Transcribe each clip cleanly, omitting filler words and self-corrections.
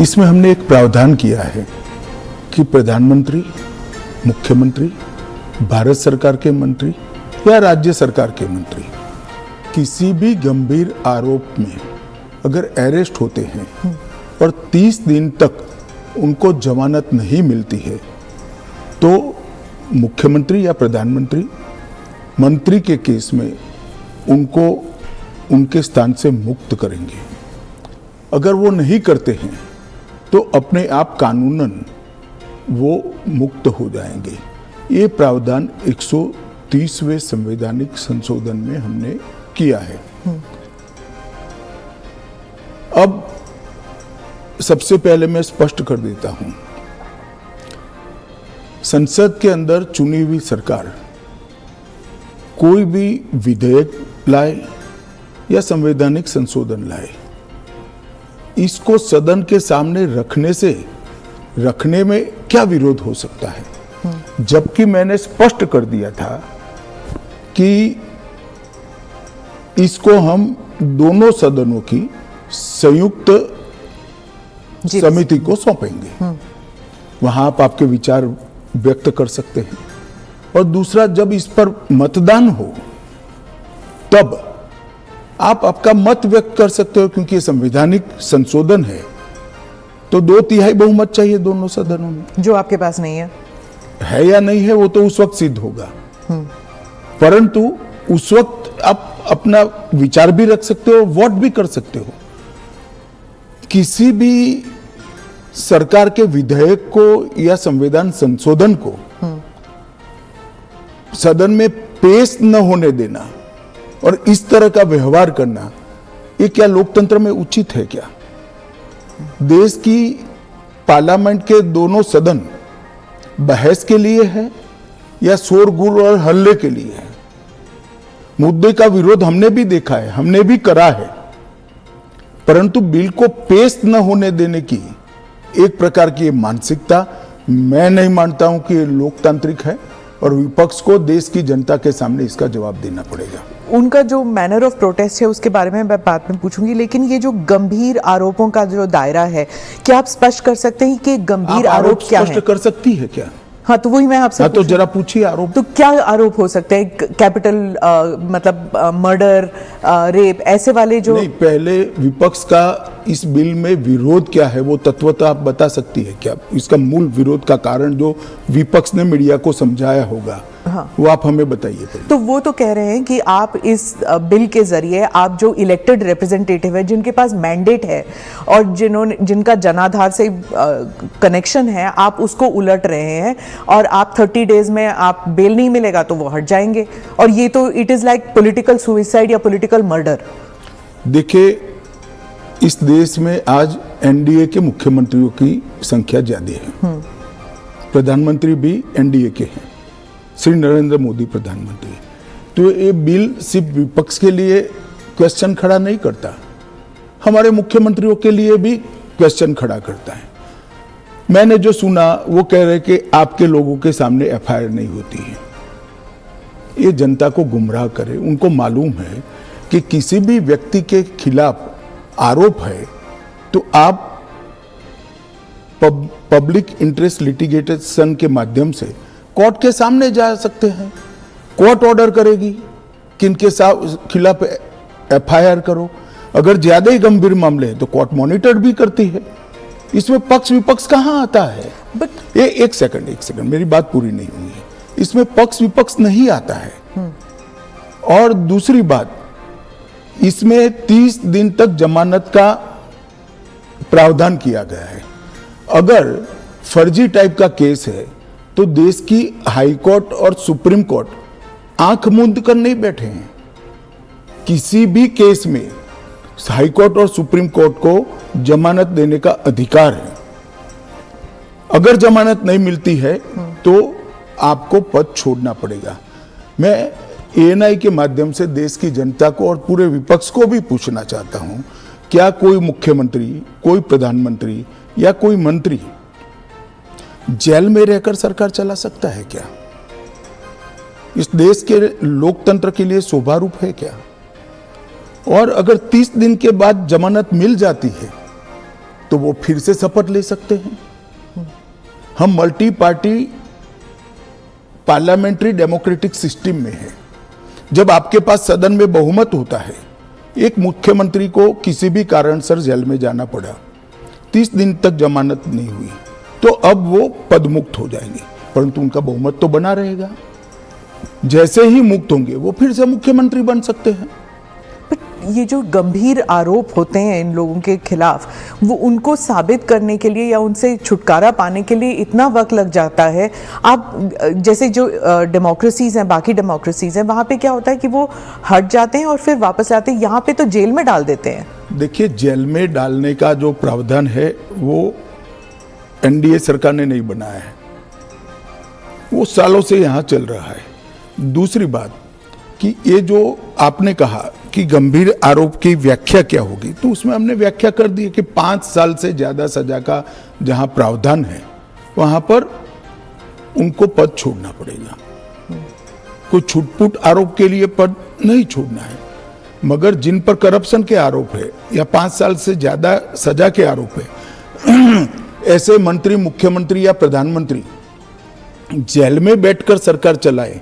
इसमें हमने एक प्रावधान किया है कि प्रधानमंत्री, मुख्यमंत्री, भारत सरकार के मंत्री या राज्य सरकार के मंत्री किसी भी गंभीर आरोप में अगर अरेस्ट होते हैं और 30 दिन तक उनको जमानत नहीं मिलती है तो मुख्यमंत्री या प्रधानमंत्री मंत्री के केस में उनको उनके स्थान से मुक्त करेंगे। अगर वो नहीं करते हैं तो अपने आप कानूनन वो मुक्त हो जाएंगे। ये प्रावधान 130वें संवैधानिक संशोधन में हमने किया है। अब सबसे पहले मैं स्पष्ट कर देता हूं, संसद के अंदर चुनी हुई सरकार कोई भी विधेयक लाए या संवैधानिक संशोधन लाए, इसको सदन के सामने रखने में क्या विरोध हो सकता है? जबकि मैंने स्पष्ट कर दिया था कि इसको हम दोनों सदनों की संयुक्त समिति को सौंपेंगे। वहां आप आपके विचार व्यक्त कर सकते हैं। और दूसरा, जब इस पर मतदान हो तब आप आपका मत व्यक्त कर सकते हो, क्योंकि ये संवैधानिक संशोधन है तो 2/3 बहुमत चाहिए दोनों सदनों में, जो आपके पास नहीं है या नहीं है वो तो उस वक्त सिद्ध होगा। परंतु उस वक्त आप अपना विचार भी रख सकते हो, वोट भी कर सकते हो। किसी भी सरकार के विधेयक को या संविधान संशोधन को सदन में पेश न होने देना और इस तरह का व्यवहार करना, ये क्या लोकतंत्र में उचित है? क्या देश की पार्लियामेंट के दोनों सदन बहस के लिए है या शोरगुल और हल्ले के लिए है? मुद्दे का विरोध हमने भी देखा है, हमने भी करा है, परंतु बिल को पेश न होने देने की एक प्रकार की मानसिकता मैं नहीं मानता हूं कि ये लोकतांत्रिक है और विपक्ष को देश की जनता के सामने इसका जवाब देना पड़ेगा। उनका जो मैनर ऑफ प्रोटेस्ट है उसके बारे में मैं बाद में पूछूंगी, लेकिन ये जो गंभीर आरोपों का जो दायरा है, क्या आप स्पष्ट कर सकते हैं कि गंभीर आरोप क्या है? स्पष्ट कर सकती है क्या? हाँ, तो वही मैं आपसे तो जरा पूछिए आरोप। तो क्या आरोप हो सकते हैं? कैपिटल मतलब मर्डर, रेप, ऐसे वाले जो नहीं, पहले विपक्ष का इस बिल में विरोध क्या है वो तत्वतः आप बता सकती है क्या? इसका मूल विरोध का कारण जो विपक्ष ने मीडिया को समझाया होगा, हाँ, वो आप हमें बताइए। तो वो तो कह रहे हैं कि आप इस बिल के जरिए आप जो इलेक्टेड रिप्रेजेंटेटिव है, जिनके पास मैंडेट है और जिनका जनाधार से कनेक्शन है, आप उसको उलट रहे हैं और आप 30 डेज में आप बेल नहीं मिलेगा तो वो हट जाएंगे। और ये तो it is like political suicide या पॉलिटिकल मर्डर। देखिए, इस देश में आज एनडीए के मुख्यमंत्रियों की संख्या ज्यादा है। प्रधानमंत्री भी एनडीए के हैं, श्री नरेंद्र मोदी प्रधानमंत्री। तो ये बिल सिर्फ विपक्ष के लिए क्वेश्चन खड़ा नहीं करता, हमारे मुख्यमंत्रियों के लिए भी क्वेश्चन खड़ा करता है। मैंने जो सुना वो कह रहे कि आपके लोगों के सामने एफआईआर नहीं होती है। ये जनता को गुमराह करे। उनको मालूम है कि किसी भी व्यक्ति के खिलाफ आरोप है तो आप पब्लिक इंटरेस्ट लिटिगेशन के माध्यम से कोर्ट के सामने जा सकते हैं। कोर्ट ऑर्डर करेगी कि इनके खिलाफ एफआईआर करो। अगर ज्यादा ही गंभीर मामले हैं तो कोर्ट मॉनिटर भी करती है। इसमें पक्ष विपक्ष कहां आता है? एक सेकंड, मेरी बात पूरी नहीं हुई है। इसमें पक्ष विपक्ष नहीं आता है। और दूसरी बात, इसमें 30 दिन तक जमानत का प्रावधान किया गया है। अगर फर्जी टाइप का केस है तो देश की हाई कोर्ट और सुप्रीम कोर्ट आंख मूंद कर नहीं बैठे हैं। किसी भी केस में हाई कोर्ट और सुप्रीम कोर्ट को जमानत देने का अधिकार है। अगर जमानत नहीं मिलती है तो आपको पद छोड़ना पड़ेगा। मैं एएनआई के माध्यम से देश की जनता को और पूरे विपक्ष को भी पूछना चाहता हूं, क्या कोई मुख्यमंत्री, कोई प्रधानमंत्री या कोई मंत्री जेल में रहकर सरकार चला सकता है क्या? इस देश के लोकतंत्र के लिए शोभा रूप है क्या? और अगर 30 दिन के बाद जमानत मिल जाती है तो वो फिर से शपथ ले सकते हैं। हम multi party parliamentary democratic system में है। जब आपके पास सदन में बहुमत होता है, एक मुख्यमंत्री को किसी भी कारणसर जेल में जाना पड़ा, 30 दिन तक जमानत नहीं हुई, तो अब वो पदमुक्त हो जाएंगे, परंतु उनका बहुमत तो बना रहेगा। जैसे ही मुक्त होंगे वो फिर से मुख्यमंत्री बन सकते हैं। ये जो गंभीर आरोप होते हैं इन लोगों के खिलाफ, वो उनको साबित करने के लिए या उनसे छुटकारा पाने के लिए इतना वक्त लग जाता है। आप जैसे जो डेमोक्रेसीज हैं, बाकी डेमोक्रेसीज हैं, वहाँ पे क्या होता है कि वो हट जाते हैं और फिर वापस आते हैं। यहाँ पे तो जेल में डाल देते हैं। देखिए, जेल में डालने का जो प्रावधान है वो एनडीए सरकार ने नहीं बनाया है, वो सालों से यहाँ चल रहा है। दूसरी बात कि ये जो आपने कहा कि गंभीर आरोप की व्याख्या क्या होगी, तो उसमें हमने व्याख्या कर दी है कि 5 साल से ज्यादा सजा का जहां प्रावधान है वहां पर उनको पद छोड़ना पड़ेगा। कोई छुटपुट आरोप के लिए पद नहीं छोड़ना है, मगर जिन पर करप्शन के आरोप है या 5 साल से ज्यादा सजा के आरोप है, ऐसे मंत्री, मुख्यमंत्री या प्रधानमंत्री जेल में बैठकर सरकार चलाए,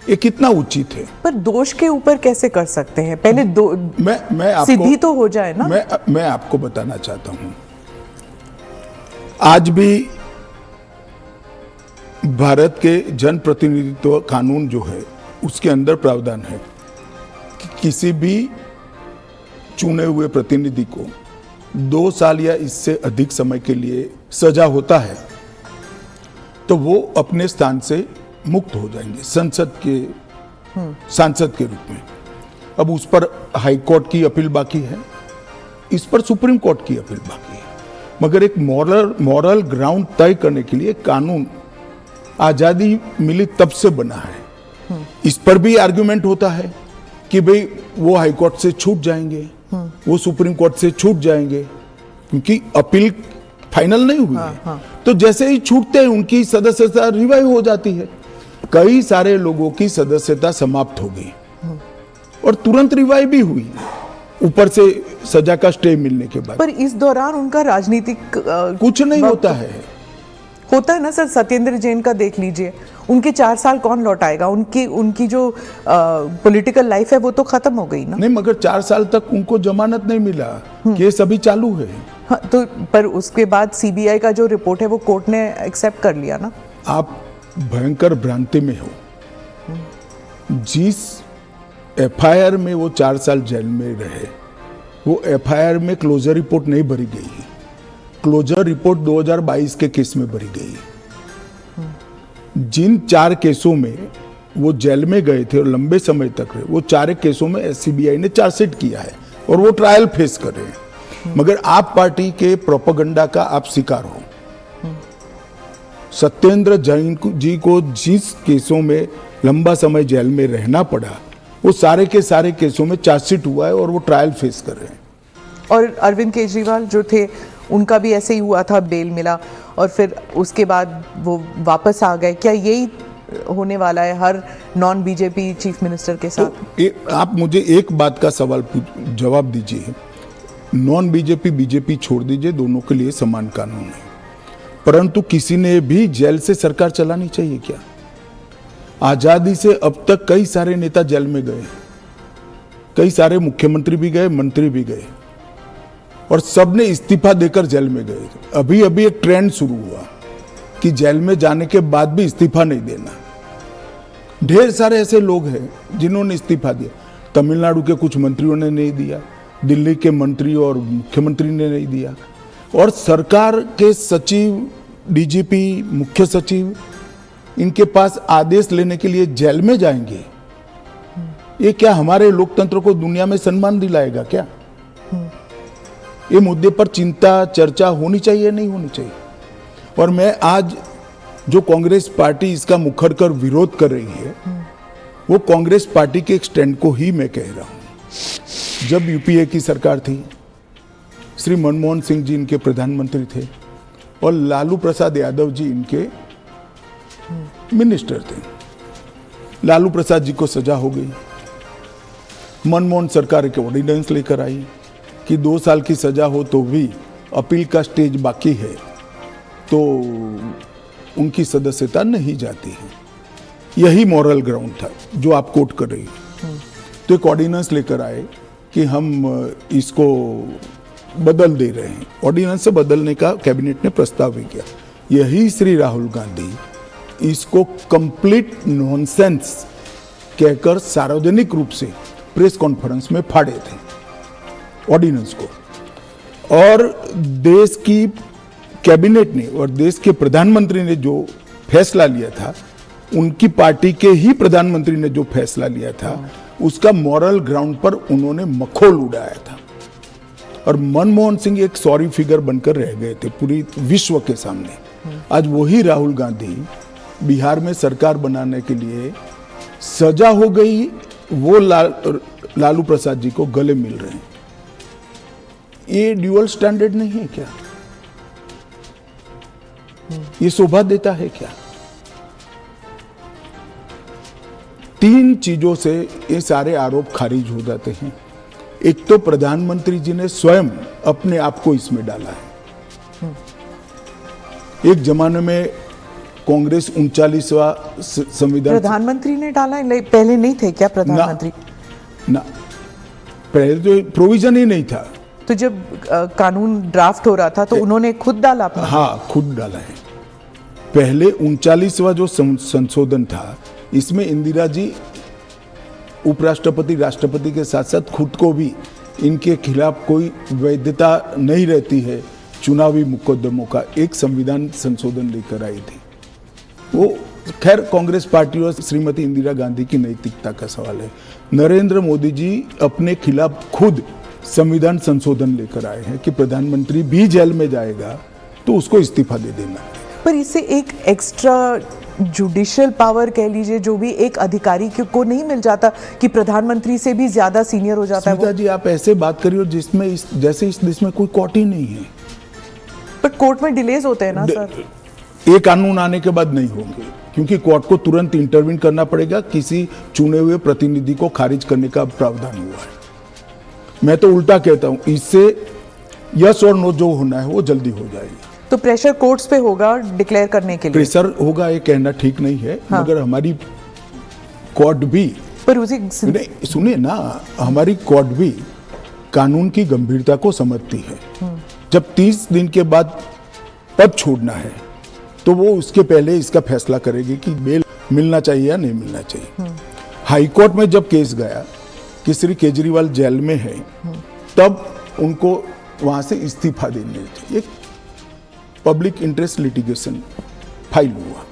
ये कितना उचित है। पर दोष के ऊपर कैसे कर सकते हैं? पहले मैं आपको सिद्धि तो हो जाए ना। मैं आपको बताना चाहता हूं, आज भी भारत के जन प्रतिनिधित्व कानून जो है उसके अंदर प्रावधान है कि किसी भी चुने हुए प्रतिनिधि को 2 साल या इससे अधिक समय के लिए सजा होता है तो वो अपने स्थान से मुक्त हो जाएंगे सांसद के रूप में। अब उस पर हाई कोर्ट की अपील बाकी है, इस पर सुप्रीम कोर्ट की अपील बाकी है, मगर एक मॉरल ग्राउंड तय करने के लिए कानून आजादी मिली तब से बना है। इस पर भी आर्गुमेंट होता है कि भाई वो हाई कोर्ट से छूट जाएंगे, वो सुप्रीम कोर्ट से छूट जाएंगे, क्योंकि अपील फाइनल नहीं हुई है। तो जैसे ही छूटते हैं उनकी सदस्यता रिवाइव हो जाती है। कई सारे लोगों की सदस्यता समाप्त हो गई और तुरंत रिवाइव भी हुई, ऊपर से सजा का स्टे मिलने के बाद। पर इस दौरान उनका राजनीतिक कुछ नहीं होता है ना सर। सत्येंद्र जैन का देख लीजिए, उनके 4 साल कौन लौटाएगा? उनकी जो पॉलिटिकल लाइफ है वो तो खत्म हो गई ना। नहीं, मगर 4 साल तक उनको जमानत नहीं मिला, केस अभी चालू है। हाँ, तो पर उसके बाद सीबीआई का जो रिपोर्ट है वो कोर्ट ने एक्सेप्ट कर लिया ना। आप भयंकर भ्रांति में हो। जिस एफआईआर में वो 4 साल जेल में रहे, वो एफआईआर में क्लोजर रिपोर्ट नहीं भरी गई है। क्लोजर रिपोर्ट 2022 के केस में भरी गई है। जिन 4 केसों में वो जेल में गए थे और लंबे समय तक रहे, वो 4 केसों में सीबीआई ने चार्जशीट किया है और वो ट्रायल फेस कर रहे हैं। मगर आप पार्टी के प्रोपेगेंडा का आप शिकार हो। सत्येंद्र जैन जी को जिस केसों में लंबा समय जेल में रहना पड़ा, वो सारे के सारे केसों में चार्जशीट हुआ है और वो ट्रायल फेस कर रहे हैं। और अरविंद केजरीवाल जो थे, उनका भी ऐसे ही हुआ था, बेल मिला और फिर उसके बाद वो वापस आ गए। क्या यही होने वाला है हर नॉन बीजेपी चीफ मिनिस्टर के साथ? तो आप मुझे एक बात का सवाल जवाब दीजिए। नॉन बीजेपी बीजेपी छोड़ दीजिए, दोनों के लिए समान कानून है, परंतु किसी ने भी जेल से सरकार चलानी चाहिए क्या? आजादी से अब तक कई सारे नेता जेल में गए, कई सारे मुख्यमंत्री भी गए, मंत्री भी गए, और सबने इस्तीफा देकर जेल में गए। अभी अभी एक ट्रेंड शुरू हुआ कि जेल में जाने के बाद भी इस्तीफा नहीं देना। ढेर सारे ऐसे लोग हैं जिन्होंने इस्तीफा दिया। तमिलनाडु के कुछ मंत्रियों ने नहीं दिया, दिल्ली के मंत्री और मुख्यमंत्री ने नहीं दिया, और सरकार के सचिव, डीजीपी, मुख्य सचिव इनके पास आदेश लेने के लिए जेल में जाएंगे। ये क्या हमारे लोकतंत्र को दुनिया में सम्मान दिलाएगा क्या? ये मुद्दे पर चिंता, चर्चा होनी चाहिए, नहीं होनी चाहिए। और मैं आज जो कांग्रेस पार्टी इसका मुखर कर विरोध कर रही है, वो कांग्रेस पार्टी के एक स्टैंड को ही मैं कह रहा हूं। जब यूपीए की सरकार थी, श्री मनमोहन सिंह जी इनके प्रधानमंत्री थे और लालू प्रसाद यादव जी इनके मिनिस्टर थे। लालू प्रसाद जी को सजा हो गई। मनमोहन सरकार एक ऑर्डिनेंस लेकर आई कि 2 साल की सजा हो तो भी अपील का स्टेज बाकी है तो उनकी सदस्यता नहीं जाती है। यही मॉरल ग्राउंड था जो आप कोट कर रही हैं। तो एक ऑर्डिनेंस लेकर आए कि हम इसको बदल दे रहे हैं। ऑर्डिनेंस से बदलने का कैबिनेट ने प्रस्ताव भी किया। यही श्री राहुल गांधी इसको कंप्लीट नॉनसेंस कहकर सार्वजनिक रूप से प्रेस कॉन्फ्रेंस में फाड़े थे ऑर्डिनेंस को। और देश की कैबिनेट ने और देश के प्रधानमंत्री ने जो फैसला लिया था, उनकी पार्टी के ही प्रधानमंत्री ने जो फैसला लिया था, उसका मॉरल ग्राउंड पर उन्होंने मखौल उड़ाया था। और मनमोहन सिंह एक सॉरी फिगर बनकर रह गए थे पूरी विश्व के सामने। आज वही राहुल गांधी बिहार में सरकार बनाने के लिए सजा हो गई, वो लालू प्रसाद जी को गले मिल रहे हैं। ये ड्यूअल स्टैंडर्ड नहीं है क्या? ये शोभा देता है क्या? 3 चीजों से ये सारे आरोप खारिज हो जाते हैं। एक तो प्रधानमंत्री जी ने स्वयं अपने आप को इसमें डाला है। एक जमाने में कांग्रेस 39वां संविधान, प्रधानमंत्री ने डाला है, पहले नहीं थे क्या प्रधानमंत्री? ना, पहले तो प्रोविजन ही नहीं था। तो जब कानून ड्राफ्ट हो रहा था तो उन्होंने खुद डाला अपना? हाँ, खुद डाला है। पहले 39वां जो संशोधन था, इसमें इंदिरा जी उपराष्ट्रपति राष्ट्रपति के साथ साथ खुद को भी इनके खिलाफ कोई वैधता नहीं रहती है चुनावी मुकदमों का एक संविधान संशोधन लेकर आई थी। वो खैर कांग्रेस पार्टी और श्रीमती इंदिरा गांधी की नैतिकता का सवाल है। नरेंद्र मोदी जी अपने खिलाफ खुद संविधान संशोधन लेकर आए हैं कि प्रधानमंत्री भी जेल में जाएगा तो उसको इस्तीफा दे देना। पर इससे एक एक्स्ट्रा जुडिशियल पावर कह लीजिए जो भी एक अधिकारी को नहीं मिल जाता कि प्रधानमंत्री से भी ज्यादा सीनियर हो जाता है वो? जी, आप ऐसे बात करिए जिसमें जैसे इस देश में कोई कोर्ट ही नहीं है। पर कोर्ट में डिलेज होते हैं ना सर? ये कानून आने के बाद नहीं होंगे, क्योंकि कोर्ट को तुरंत इंटरवीन करना पड़ेगा। किसी चुने हुए प्रतिनिधि को खारिज करने का प्रावधान हुआ है। मैं तो उल्टा कहता हूं, इससे यस और नो जो होना है वो जल्दी हो जाएगा। तो प्रेशर कोर्ट्स पे होगा डिक्लेयर करने के लिए? प्रेशर होगा ये कहना ठीक नहीं है। हाँ। मगर हमारी कोर्ट भी, पर उसी सुनिए ना, हमारी कोर्ट भी कानून की गंभीरता को समझती है। जब 30 दिन के बाद पद छोड़ना है तो वो उसके पहले इसका फैसला करेगी कि बेल मिलना चाहिए या नहीं मिलना चाहिए। हाई कोर्ट में जब केस गया कि श्री केजरीवाल जेल में है, तब उनको वहां से इस्तीफा देने थे। एक पब्लिक इंटरेस्ट लिटिगेशन फाइल हुआ।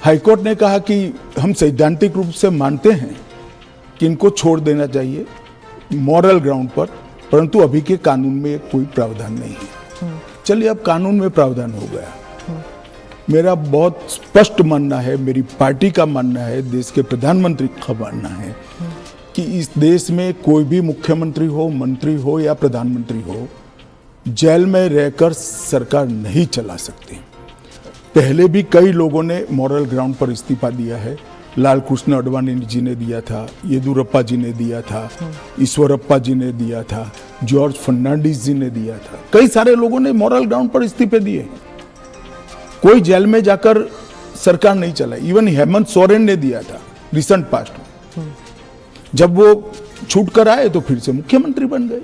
हाईकोर्ट ने कहा कि हम सैद्धांतिक रूप से मानते हैं कि इनको छोड़ देना चाहिए मॉरल ग्राउंड पर, परंतु अभी के कानून में कोई प्रावधान नहीं है। चलिए, अब कानून में प्रावधान हो गया। मेरा बहुत स्पष्ट मानना है, मेरी पार्टी का मानना है, देश के प्रधानमंत्री का मानना है कि इस देश में कोई भी मुख्यमंत्री हो, मंत्री हो या प्रधानमंत्री हो, जेल में रहकर सरकार नहीं चला सकते। पहले भी कई लोगों ने मॉरल ग्राउंड पर इस्तीफा दिया है। लाल कृष्ण आडवाणी जी ने दिया था, येदुरप्पा जी ने दिया था, ईश्वरप्पा जी ने दिया था, जॉर्ज फर्नांडिस जी ने दिया था। कई सारे लोगों ने मॉरल ग्राउंड पर इस्तीफे दिए। कोई जेल में जाकर सरकार नहीं चलाई। इवन हेमंत सोरेन ने दिया था रिसेंट पास्ट में। जब वो छूट कर आए तो फिर से मुख्यमंत्री बन गए।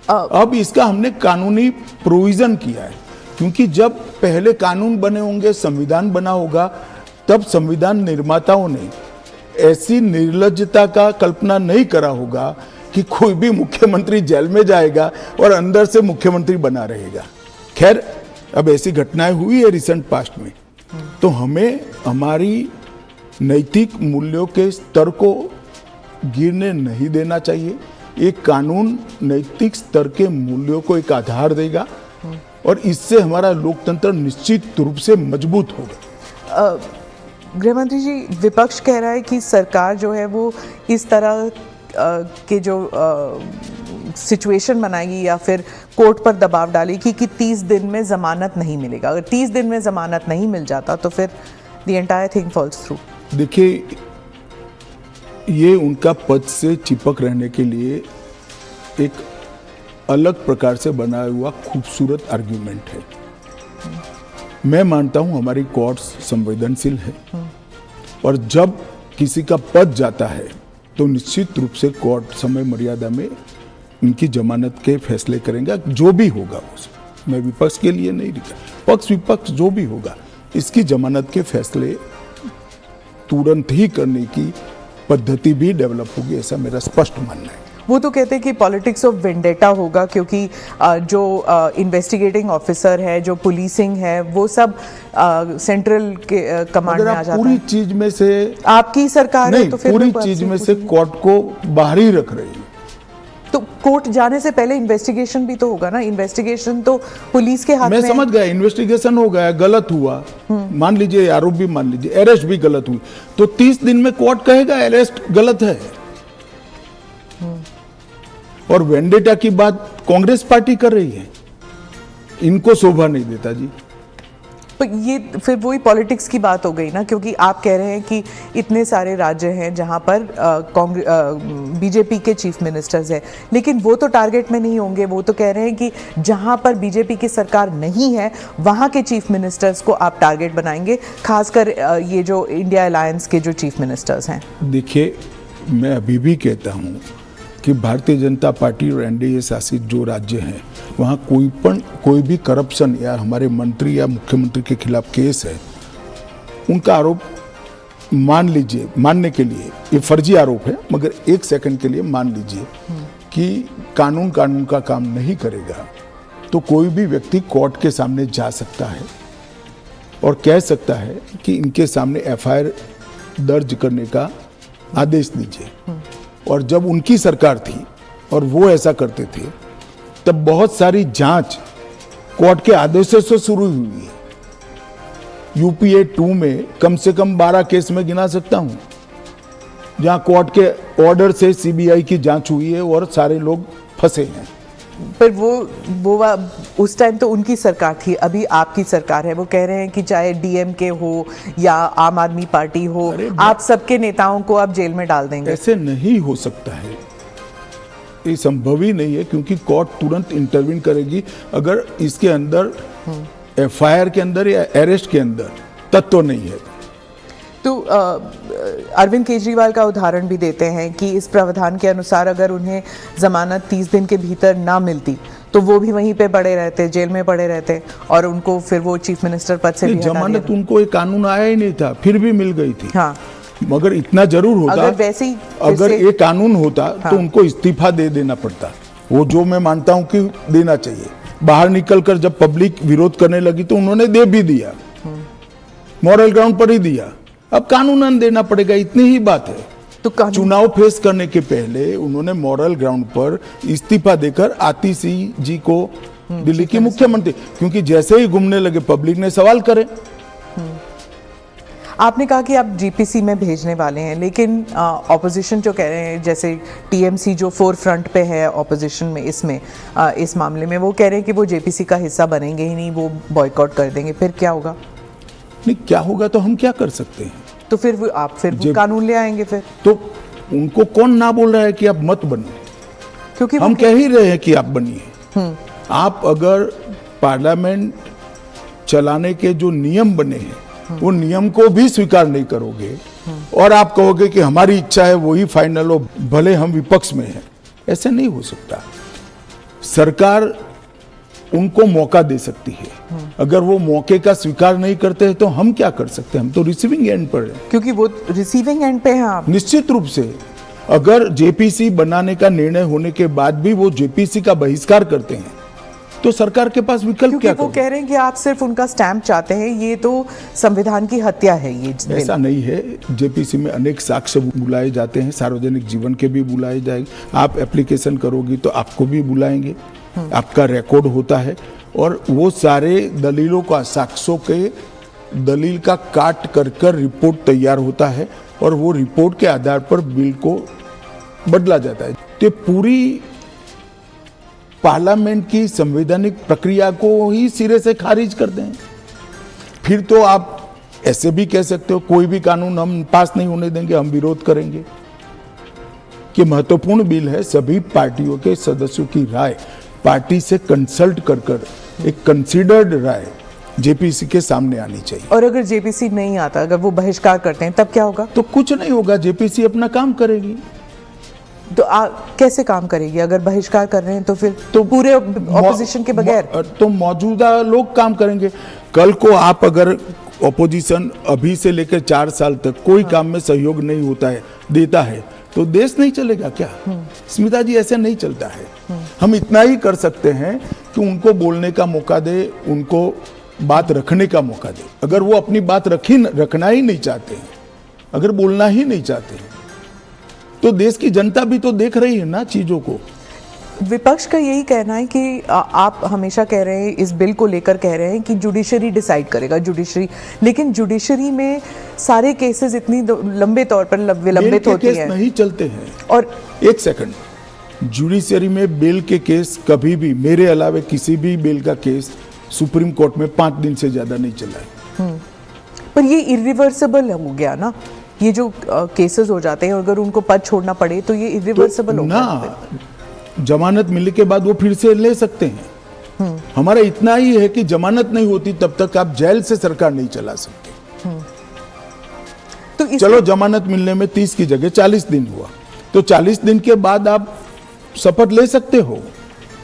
अब इसका हमने कानूनी प्रोविजन किया है, क्योंकि जब पहले कानून बने होंगे, संविधान बना होगा, तब संविधान निर्माताओं ने ऐसी निर्लज्जता का कल्पना नहीं करा होगा कि कोई भी मुख्यमंत्री जेल में जाएगा और अंदर से मुख्यमंत्री बना रहेगा। खैर, अब ऐसी घटनाएं हुई है रिसेंट पास्ट में, तो हमें हमारी नैतिक मूल्यों के स्तर को गिरने नहीं देना चाहिए। एक कानून नैतिक स्तर के मूल्यों को एक आधार देगा और इससे हमारा लोकतंत्र निश्चित रूप से मजबूत होगा। गृहमंत्री जी, विपक्ष कह रहा है कि सरकार जो है वो इस तरह के जो सिचुएशन बनाएगी या फिर कोर्ट पर दबाव डालेगी कि 30 दिन में जमानत नहीं मिलेगा। अगर 30 दिन में जमानत नहीं मिल जाता तो फिर the entire thing falls through. देखिए, ये उनका पद से चिपक रहने के लिए एक अलग प्रकार से बनाया हुआ खूबसूरत आर्ग्यूमेंट है। मैं मानता हूं हमारी कोर्ट्स संवेदनशील है और जब किसी का पद जाता है तो निश्चित रूप से कोर्ट समय मर्यादा में उनकी जमानत के फैसले करेंगे, जो भी होगा। मैं विपक्ष के लिए नहीं लिखा, पक्ष विपक्ष जो भी होगा, इसकी जमानत के फैसले तुरंत ही करने की पद्धति भी डेवलप होगी, ऐसा मेरा स्पष्ट मानना है। वो तो कहते हैं कि पॉलिटिक्स ऑफ वेंडेटा होगा, क्योंकि जो इन्वेस्टिगेटिंग ऑफिसर है, जो पुलिसिंग है, वो सब सेंट्रल के कमांड में आ जाता है। पूरी चीज में से आपकी सरकार है तो फिर पूरी चीज में से कोर्ट को बाहर ही रख रही है। तो कोर्ट जाने से पहले इन्वेस्टिगेशन भी तो होगा ना। इन्वेस्टिगेशन तो पुलिस के हाथ में मैं समझ गया, इन्वेस्टिगेशन हो गया, गलत हुआ, मान लीजिए आरोप भी मान लीजिए, अरेस्ट भी गलत हुई, तो 30 दिन में कोर्ट कहेगा अरेस्ट गलत है। और वेंडेटा की बात कांग्रेस पार्टी कर रही है, इनको शोभा नहीं देता जी। पर ये फिर वही पॉलिटिक्स की बात हो गई ना, क्योंकि आप कह रहे हैं कि इतने सारे राज्य हैं जहां पर बीजेपी के चीफ मिनिस्टर्स हैं, लेकिन वो तो टारगेट में नहीं होंगे। वो तो कह रहे हैं कि जहां पर बीजेपी की सरकार नहीं है वहां के चीफ मिनिस्टर्स को आप टारगेट बनाएंगे, खासकर ये जो इंडिया अलायंस के जो चीफ मिनिस्टर्स हैं। देखिए, मैं अभी भी कहता हूं कि भारतीय जनता पार्टी और एनडीए शासित जो राज्य हैं वहाँ कोई भी करप्शन या हमारे मंत्री या मुख्यमंत्री के खिलाफ केस है, उनका आरोप मान लीजिए, मानने के लिए ये फर्जी आरोप है, मगर एक सेकंड के लिए मान लीजिए कि कानून का काम नहीं करेगा, तो कोई भी व्यक्ति कोर्ट के सामने जा सकता है और कह सकता है कि इनके सामने एफआईआर दर्ज करने का आदेश दीजिए। और जब उनकी सरकार थी और वो ऐसा करते थे, तब बहुत सारी जांच कोर्ट के आदेशों से शुरू हुई है। यूपीए 2 में कम से कम 12 केस में गिना सकता हूं जहां कोर्ट के ऑर्डर से सीबीआई की जांच हुई है और सारे लोग फंसे हैं। पर वो उस टाइम तो उनकी सरकार थी, अभी आपकी सरकार है। वो कह रहे हैं कि चाहे डीएमके हो या आम आदमी पार्टी हो, आप सबके नेताओं को आप जेल में डाल देंगे। ऐसे नहीं हो सकता है, ये संभव ही नहीं है, क्योंकि कोर्ट तुरंत इंटरवीन करेगी अगर इसके अंदर एफआईआर के अंदर या अरेस्ट के अंदर तत्व नहीं है। तो अरविंद केजरीवाल का उदाहरण भी देते हैं कि इस प्रावधान के अनुसार अगर उन्हें जमानत 30 दिन के भीतर ना मिलती तो वो भी वहीं पे पड़े रहते, जेल में पड़े रहते, और उनको फिर वो चीफ मिनिस्टर पद से भी हटा दिया। जमानत उनको एक कानून आया ही नहीं था, फिर भी मिल गई थी। हाँ, मगर इतना जरूर होता, अगर वैसे ही अगर ये कानून होता तो उनको इस्तीफा दे देना पड़ता, वो जो मैं मानता हूं कि देना चाहिए। बाहर निकलकर जब पब्लिक विरोध करने लगी तो उन्होंने दे भी दिया, मॉरल ग्राउंड पर ही दिया। अब कानूनन देना पड़ेगा, इतनी ही बात है। तो चुनाव फेस करने के पहले उन्होंने मॉरल ग्राउंड पर इस्तीफा देकर आतिशी जी को दिल्ली की मुख्यमंत्री, क्योंकि जैसे ही घूमने लगे पब्लिक ने सवाल करे। आपने कहा कि आप जीपीसी में भेजने वाले हैं, लेकिन ऑपोजिशन जो कह रहे हैं, जैसे टीएमसी जो फोर फ्रंट पे है ऑपोजिशन में, इसमें इस मामले में वो कह रहे हैं कि वो जेपीसी का हिस्सा बनेंगे ही नहीं, वो बॉयकॉट कर देंगे। फिर क्या होगा? नहीं, क्या होगा तो हम क्या कर सकते हैं? तो फिर आप वो कानून ले आएंगे फिर? तो उनको कौन ना बोल रहा है कि आप मत बनिए, क्योंकि हम कह ही रहे हैं कि आप बनिए। आप अगर पार्लियामेंट चलाने के जो नियम बने हैं वो नियम को भी स्वीकार नहीं करोगे और आप कहोगे कि हमारी इच्छा है वही फाइनल हो, भले हम विपक्ष में हैं, ऐसे नहीं हो सकता। सरकार उनको मौका दे सकती है, अगर वो मौके का स्वीकार नहीं करते हैं तो हम क्या कर सकते हैं? हम तो रिसीविंग एंड पर हैं, क्योंकि वो रिसीविंग एंड पे हैं आप। निश्चित रूप से अगर जेपीसी बनाने का निर्णय होने के बाद भी वो जेपीसी का बहिष्कार करते हैं तो सरकार के पास विकल्प क्या? वो कह रहे हैं कि आप सिर्फ उनका स्टैंप चाहते हैं, ये तो संविधान की हत्या है। ये ऐसा नहीं है। जेपीसी में अनेक साक्ष्य बुलाए जाते हैं, सार्वजनिक जीवन के भी बुलाए जाएंगे। आप एप्लीकेशन करोगी तो आपको भी बुलाएंगे, आपका रिकॉर्ड होता है और वो सारे दलीलों का, साक्ष्यों के दलील का काट कर रिपोर्ट तैयार होता है और वो रिपोर्ट के आधार पर बिल को बदला जाता है। तो पूरी पार्लियामेंट की संवैधानिक प्रक्रिया को ही सिरे से खारिज कर दें। फिर तो आप ऐसे भी कह सकते हो कोई भी कानून हम पास नहीं होने देंगे, हम विरोध करेंगे। कि महत्वपूर्ण बिल है, सभी पार्टियों के सदस्यों की राय पार्टी से कंसल्ट कर कर एक कंसीडर्ड राय जेपीसी के सामने आनी चाहिए। और अगर जेपीसी नहीं आता, अगर वो बहिष्कार करते हैं, तब क्या होगा? तो कुछ नहीं होगा, जेपीसी अपना काम करेगी। तो कैसे काम करेगी? अगर बहिष्कार कर रहे हैं तो फिर तो पूरे ऑपोजिशन के बगैर तो मौजूदा लोग काम करेंगे। कल को आप अगर ऑपोजिशन अभी से लेकर 4 साल तक कोई काम में सहयोग नहीं होता है, देता है, तो देश नहीं चलेगा क्या? स्मिता जी, ऐसे नहीं चलता है। हम इतना ही कर सकते हैं कि उनको बोलने का मौका दे, उनको बात रखने का मौका दे। अगर वो अपनी बात रखना ही नहीं चाहते हैं, अगर बोलना ही नहीं चाहते हैं, तो देश की जनता भी तो देख रही है ना चीजों को। विपक्ष का यही कहना है कि आप हमेशा कह रहे हैं, इस बिल को लेकर कह रहे हैं कि जुडिशरी डिसाइड करेगा, जुडिशरी, लेकिन जुडिशरी में सारे केसेस इतनी लंबे तौर पर विलंबित होती हैं, नहीं चलते हैं। और एक सेकंड, जुडिशरी में बेल के केस कभी भी, मेरे अलावे किसी भी बेल का केस सुप्रीम कोर्ट में 5 दिन से ज्यादा नहीं चला है। पर ये इरिवर्सिबल हो गया ना, ये जो केसेस हो जाते हैं, अगर उनको पद छोड़ना पड़े तो ये इरिवर्सिबल हो गया। जमानत मिलने के बाद वो फिर से ले सकते हैं। हमारा इतना ही है कि जमानत नहीं होती तब तक आप जेल से सरकार नहीं चला सकते। तो चलो, जमानत मिलने में 30 की जगह 40 दिन हुआ, तो 40 दिन के बाद आप शपथ ले सकते हो।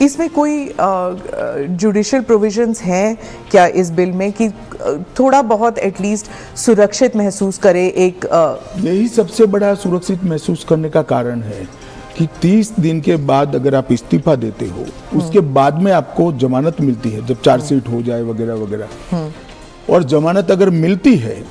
इसमें कोई जुडिशियल प्रोविजंस हैं क्या इस बिल में कि थोड़ा बहुत एटलीस्ट सुरक्षित महसूस करे एक यही सबसे बड़ा सुरक्षित महसूस करने का कारण है कि 30 दिन के बाद अगर आप इस्तीफा देते हो, उसके बाद में आपको जमानत मिलती है, जब चार्जशीट हो जाए वगैरह वगैरह, और जमानत अगर मिलती है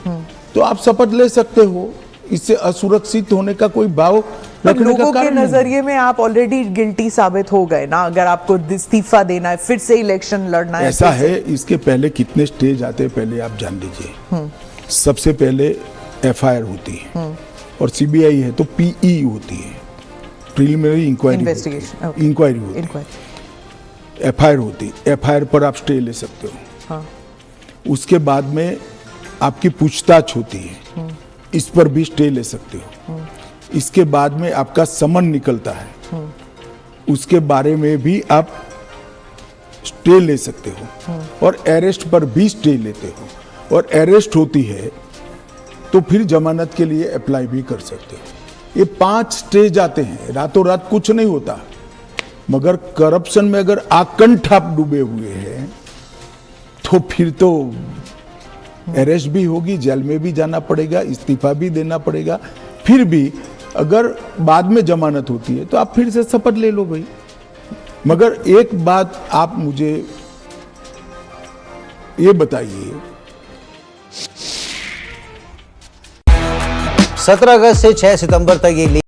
तो आप शपथ ले सकते हो। इससे असुरक्षित होने का कोई भाव रखने का लोगों कारण के नजरिए में आप ऑलरेडी गिल्टी साबित हो गए ना, अगर आपको इस्तीफा देना है, फिर से इलेक्शन लड़ना है। ऐसा है, इसके पहले कितने स्टेज आते हैं पहले आप जान लीजिए। सबसे पहले एफआईआर होती है, और सीबीआई है तो पीई होती है, प्रिलिमिनरी इंक्वायरी होती है, एफआईआर होती है। एफआईआर पर आप स्टे ले सकते हो। हाँ। उसके बाद में आपकी पूछताछ होती है, इस पर भी स्टे ले सकते हो। इसके बाद में आपका समन निकलता है, उसके बारे में भी आप स्टे ले सकते हो, और अरेस्ट पर भी स्टे लेते हो, और अरेस्ट होती है तो फिर जमानत के लिए अप्लाई भी कर सकते हो। ये 5 स्टेज आते हैं, रातों रात कुछ नहीं होता। मगर करप्शन में अगर आकंठ आप डूबे हुए हैं तो फिर तो अरेस्ट भी होगी, जेल में भी जाना पड़ेगा, इस्तीफा भी देना पड़ेगा। फिर भी अगर बाद में जमानत होती है तो आप फिर से शपथ ले लो भाई। मगर एक बात आप मुझे ये बताइए, 17 अगस्त से 6 सितंबर तक ये